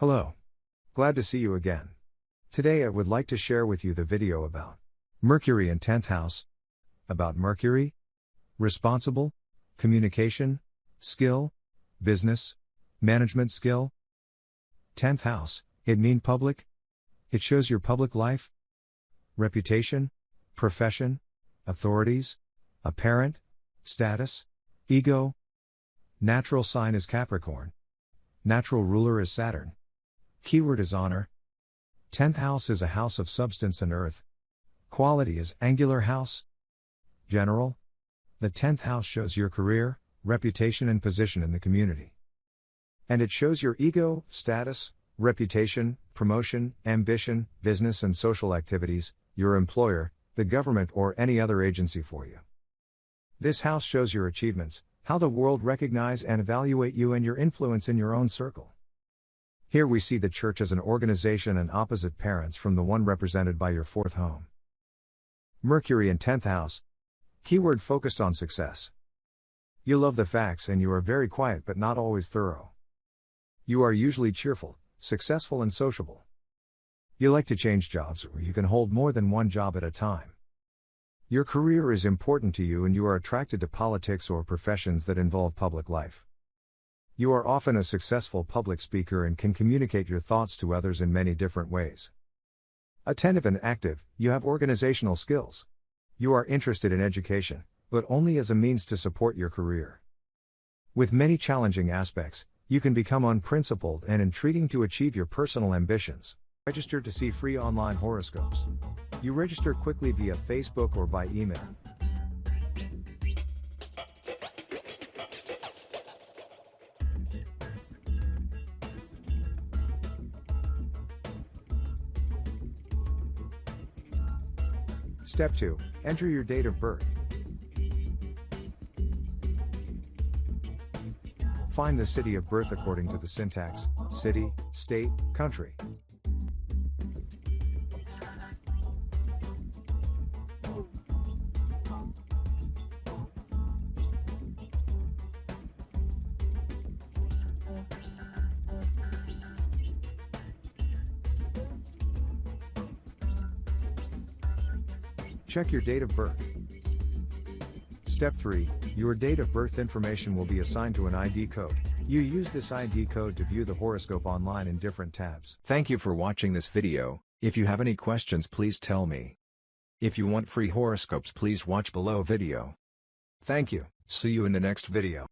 Hello. Glad to see you again. Today I would like to share with you the video about Mercury in 10th house. About Mercury, responsible, communication, skill, business, management skill. 10th house, it mean public. It shows your public life, reputation, profession, authorities, apparent, status, ego. Natural sign is Capricorn. Natural ruler is Saturn. Keyword is honor. 10th house is a house of substance and earth. Quality is angular house. General. The 10th house shows your career, reputation and position in the community. And it shows your ego, status, reputation, promotion, ambition, business and social activities, your employer, the government or any other agency for you. This house shows your achievements, how the world recognize and evaluate you and your influence in your own circle. Here we see the church as an organization and opposite parents from the one represented by your 4th home. Mercury in 10th house. Keyword focused on success. You love the facts and you are very quiet but not always thorough. You are usually cheerful, successful and sociable. You like to change jobs or you can hold more than one job at a time. Your career is important to you and you are attracted to politics or professions that involve public life. You are often a successful public speaker and can communicate your thoughts to others in many different ways. Attentive and active, you have organizational skills. You are interested in education, but only as a means to support your career. With many challenging aspects, you can become unprincipled and intriguing to achieve your personal ambitions. Register to see free online horoscopes. You register quickly via Facebook or by email. Step 2. Enter your date of birth. Find the city of birth according to the syntax: city, state, country. Check your date of birth. Step 3. Your date of birth information will be assigned to an ID code. You use this ID code to view the horoscope online in different tabs. Thank you for watching this video. If you have any questions, please tell me. If you want free horoscopes, please watch below video. Thank you. See you in the next video.